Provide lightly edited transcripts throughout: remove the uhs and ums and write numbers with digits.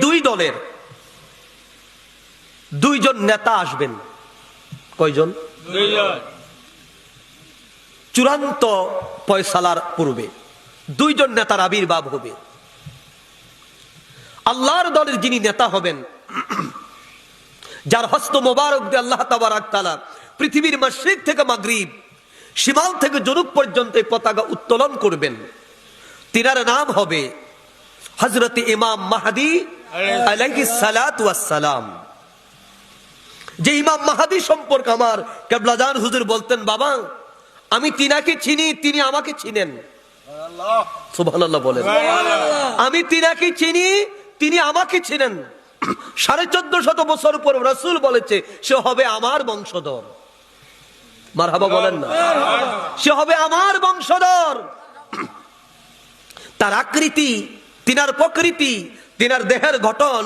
দুই দলের দুইজন নেতা আসবেন। কয়জন? চূড়ান্ত ফয়সালার পূর্বে দুইজন নেতার আবির্ভাব হবে। আল্লাহর দলের যিনি নেতা হবেন, যার হস্ত মোবারক দিয়ে আল্লাহ তাবারাক তাআলা পৃথিবীর মাশরিক থেকে মাগরিব, শিমাল থেকে জনুব পর্যন্ত পতাকা উত্তোলন করবেন, তিনার নাম হবে হযরত ইমাম মাহদী আলাইহিস সালাতু ওয়াস সালাম। যে ইমাম মাহদী সম্পর্কে আমার কেবলাজান হুজুর বলতেন, বাবা আমি তিনাকে চিনি, তিনি আমাকে চিনেন। সুবহানাল্লাহ বলেন। আমি তিনাকে চিনি, তিনি আমাকে চিনেন। 1450 বছর পর রাসূল বলেছে সে হবে আমার বংশধর। মারহাবা বলেন না? সে হবে আমার বংশধর। তার আকৃতি, তিনার প্রকৃতি, তিনার দেহের গঠন,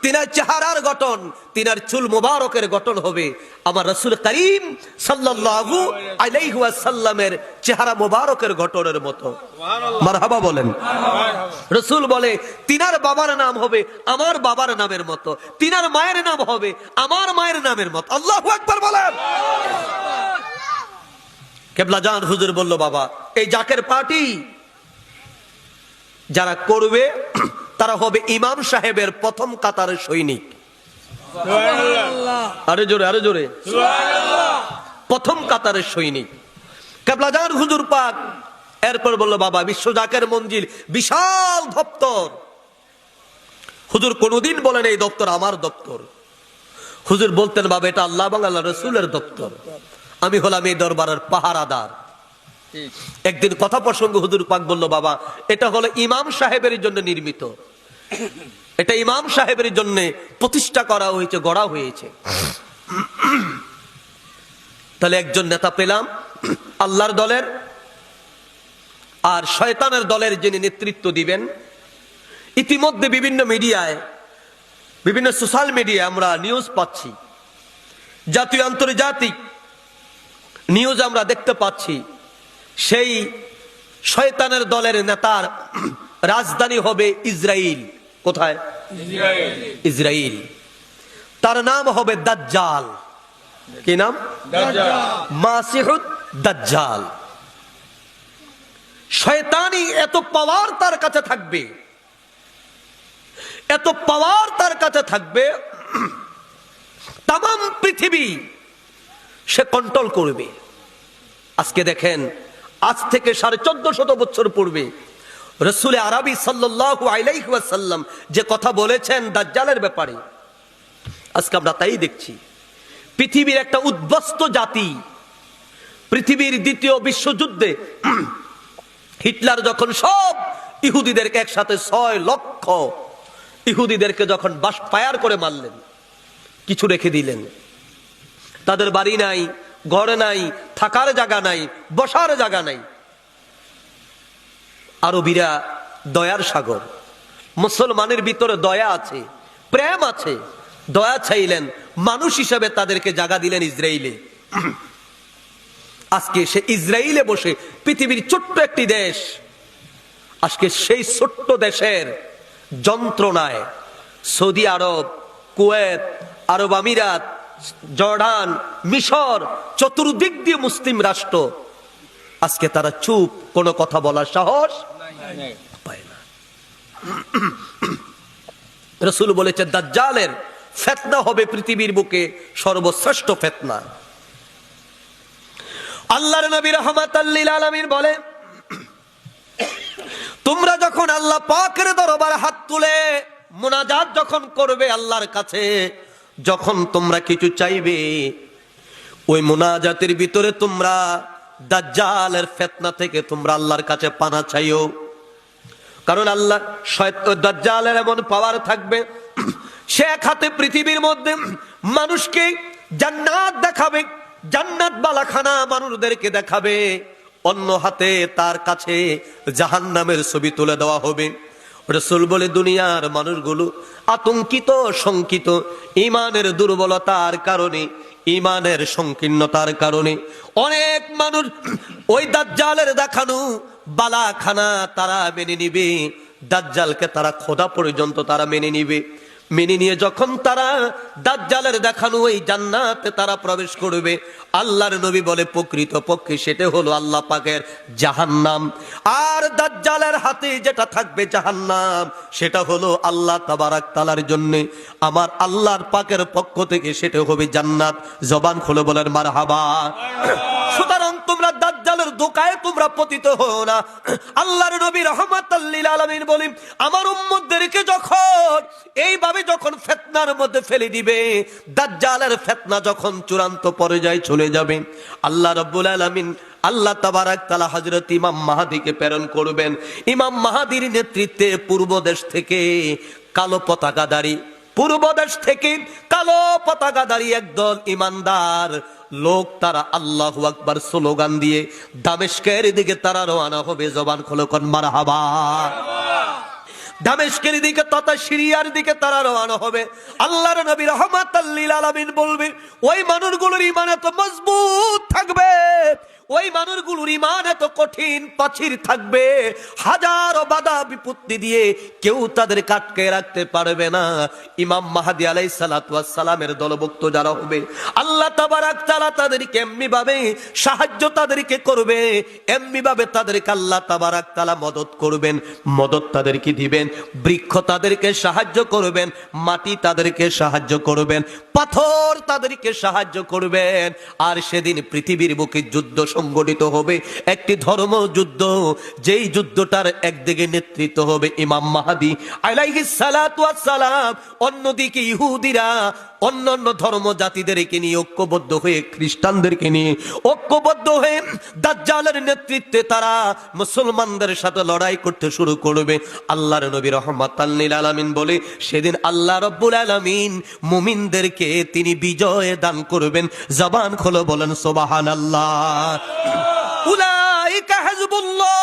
তিনার চেহারার গঠন, তিনার চুল মোবারকের গঠন হবে আমার রাসূল করিম সাল্লাল্লাহু আলাইহি ওয়াসাল্লামের চেহারা মোবারকের গঠনের মতো। মারহাবা বলেন। রাসূল বলে তিনার বাবার নাম হবে আমার বাবার নামের মতো, তিনার মায়ের নাম হবে আমার মায়ের নামের মতো। আল্লাহু আকবার বলেন। কেবলাজান হুজুর বলল, বাবা এই জাকের পার্টি যারা করবে তারা হবে ইমাম সাহেবের প্রথম কাতারের সৈনিক। আরে জোরে, আরে জোরে। প্রথম কাতারের সৈনিক কেবলাজান হুজুর পাক। এরপর বলল, বাবা বিশ্ব জাকের মঞ্জিল বিশাল দপ্তর। হুজুর কোনদিন বলেন এই দপ্তর আমার দপ্তর। হুজুর বলতেন, বাবা এটা আল্লাহ এবং আল্লাহ রসুলের দপ্তর, আমি হলাম এই দরবারের পাহারাদার। একদিন কথা প্রসঙ্গে হুজুর পাক বলল, বাবা এটা হলো ইমাম সাহেবের জন্য নির্মিত, এটা ইমাম সাহেবের জন্য প্রতিষ্ঠা করা হয়েছে, গড়া হয়েছে। তাহলে একজন নেতা পেলাম আল্লাহর দলের, আর শয়তানের দলের যিনি নেতৃত্ব দিবেন। ইতিমধ্যে বিভিন্ন মিডিয়ায়, বিভিন্ন সোশ্যাল মিডিয়ায় আমরা নিউজ পাচ্ছি, জাতীয় আন্তর্জাতিক নিউজ আমরা দেখতে পাচ্ছি, সেই শয়তানের দলের নেতার রাজধানী হবে ইসরাইল। কোথায়? ইসরাইল। তার নাম হবে দাজ্জাল। কি নাম? মাসিহুদ দাজ্জাল। শয়তানি এত পাওয়ার তার কাছে থাকবে, এত পাওয়ার তার কাছে থাকবে, তাম পৃথিবী সে কন্ট্রোল করবে। আজকে দেখেন, আজ থেকে 1450 বছর পূর্বে রাসূল আরবি সাল্লাল্লাহু আলাইহি ওয়াসাল্লাম যে কথা বলেছেন দাজ্জালের ব্যাপারে, আজকে আমরা তাই দেখছি। পৃথিবীর একটা উদ্বাস্ত জাতি, পৃথিবীর দ্বিতীয় বিশ্বযুদ্ধে হিটলার যখন সব ইহুদিদেরকে একসাথে 6 লক্ষ ইহুদিদেরকে যখন ফায়ার করে মারলেন, কিছু রেখে দিলেন। তাদের বাড়ি নাই, ঘর নাই, থাকার জায়গা নাই, বসার জায়গা নাই। আরবীরা দয়ার সাগর, মুসলমানের ভিতরে দয়া আছে, প্রেম আছে, দয়া চাইলেন, মানুষ হিসাবে তাদেরকে জায়গা দিলেন ইসরায়েলে। আজকে সে ইসরায়েলে বসে পৃথিবীর ছোট্ট একটি দেশ, আজকে সেই ছোট্ট দেশের যন্ত্রণায় সৌদি আরব, কুয়েত, আরব আমিরাত, জর্ডান, মিশর, চতুর্দিক দিয়ে মুসলিম রাষ্ট্র, আজকে তারা চুপ, কোনো কথা বলার সাহস পায় না। রাসূল বলেছেন দাজ্জালের ফিতনা হবে পৃথিবীর বুকে সর্বশ্রেষ্ঠ ফিতনা। আল্লাহর নবী রাহমাতাল লিল আলামিন বলে, তোমরা যখন আল্লাহ পাকের দরবারে হাত তুলে মুনাজাত যখন করবে আল্লাহর কাছে, যখন তোমরা কিছু চাইবে, ওই মুনাজাতের ভিতরে তোমরা দাজ্জালের ফিতনা থেকে তোমরা আল্লাহর কাছে পানা চাইও। কারণ আল্লাহ দাজ্জালের এমন পাওয়ার থাকবে, সে এক হাতে পৃথিবীর মধ্যে মানুষকে জান্নাত দেখাবে, জান্নাত বালাখানা মানুষদেরকে দেখাবে, অন্য হাতে তার কাছে জাহান্নামের ছবি তুলে দেওয়া হবে। রাসূল বলে, দুনিয়ার মানুষগুলো আতঙ্কিত, শঙ্কিত, ইমানের দুর্বলতার কারণে, ইমানের সংকীর্ণতার কারণে অনেক মানুষ ওই দাজ্জালের দেখানো বালাখানা তারা মেনে নিবে, দাজ্জালকে তারা খোদা পর্যন্ত তারা মেনে নিবে। মেনে নিয়ে যখন তারা দাজ্জালের দেখানো ওই জান্নাতে তারা প্রবেশ করবে, আল্লাহর নবী বলে প্রকৃত পক্ষে সেটা হলো আল্লাহ পাকের জাহান্নাম। আর দাজ্জালের হাতে যেটা থাকবে জাহান্নাম, সেটা হলো আল্লাহ তাবারাক তাআলার জন্য আমার আল্লাহর পাকের পক্ষ থেকে সেটা হবে জান্নাত। জবান খুলে বলেন মারহাবা। সুতরাং তোমরা দাজ্জালের ধোঁকায় তোমরা পতিত হও না। আল্লাহর নবী রাহমাতাল লিল আলামিন বলেন, আমার উম্মতদেরকে যখন এইভাবে যখন ফিতনার মধ্যে ফেলে দিবে, দাজ্জালের ফিতনা যখন চূড়ান্ত পর্যায়ে চলে যাবে, আল্লাহ রাব্বুল আলামিন আল্লাহ তাবারাক তাআলা হযরত ইমাম মাহদীকে প্রেরণ করবেন। ইমাম মাহদীর নেতৃত্বে পূর্ব দেশ থেকে কালো পতাকাধারী, পূর্ব দেশ থেকে কালো পতাকাধারী একদল ইমানদার লোক তারা আল্লাহু আকবার স্লোগান দিয়ে দামেস্কের দিকে তারা রওনা হবে। জবান খুলে কোন মারহাবা। দামেস্কের দিকে তথা সিরিয়ার দিকে তারা রওনা হবে। আল্লাহর নবী রাহমাতাল লিল আলামিন বলবে, ওই মানুষগুলোর ঈমান এত মজবুত থাকবে, ওই মানুষগুলোর ঈমান এত কঠিন প্রাচীর থাকবে, হাজারো বাধা বিপত্তি দিয়ে কেউ তাদের আটকে রাখতে পারবে না। ইমাম মাহদী আলাইহিস সালাতু ওয়াস সালামের দলভুক্ত যারা হবে, আল্লাহ তাবারাক তাআলা তাদেরকে এমনি ভাবে সাহায্য তাদেরকে করবে, এমনি ভাবে তাদেরকে আল্লাহ তাবারাক তাআলা মদদ করবেন, মদদ তাদেরকে দিবেন। বৃক্ষ তাদেরকে সাহায্য করবেন, মাটি তাদেরকে সাহায্য করবেন, পাথর তাদেরকে সাহায্য করবেন। আর সেদিন পৃথিবীর বুকে যুদ্ধ সংগঠিত হবে, একটি ধর্ম যুদ্ধ, যেই যুদ্ধটার একদিকে নেতৃত্ব হবে ইমাম মাহদী আলাইহিস সালাতু ওয়াস সালাম, অন্যদিকে ইহুদিরা অন্যান্য ধর্ম জাতিদেরকে নিয়ে ঐক্যবদ্ধ হয়ে, খ্রিস্টানদেরকে নিয়ে ঐক্যবদ্ধ হয়ে দাজ্জালের নেতৃত্বে তারা মুসলমানদের সাথে লড়াই করতে শুরু করবে। আল্লাহর নবী রাহমাতাল লিল আলামিন বলে, সেদিন আল্লাহ রাব্বুল আলামিন মুমিনদেরকে তিনি বিজয় দান করবেন। জবান খুলে বলেন সুবহানাল্লাহ। উলাইকা হিজবুল্লাহ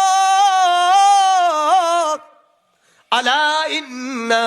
আলা ইন্না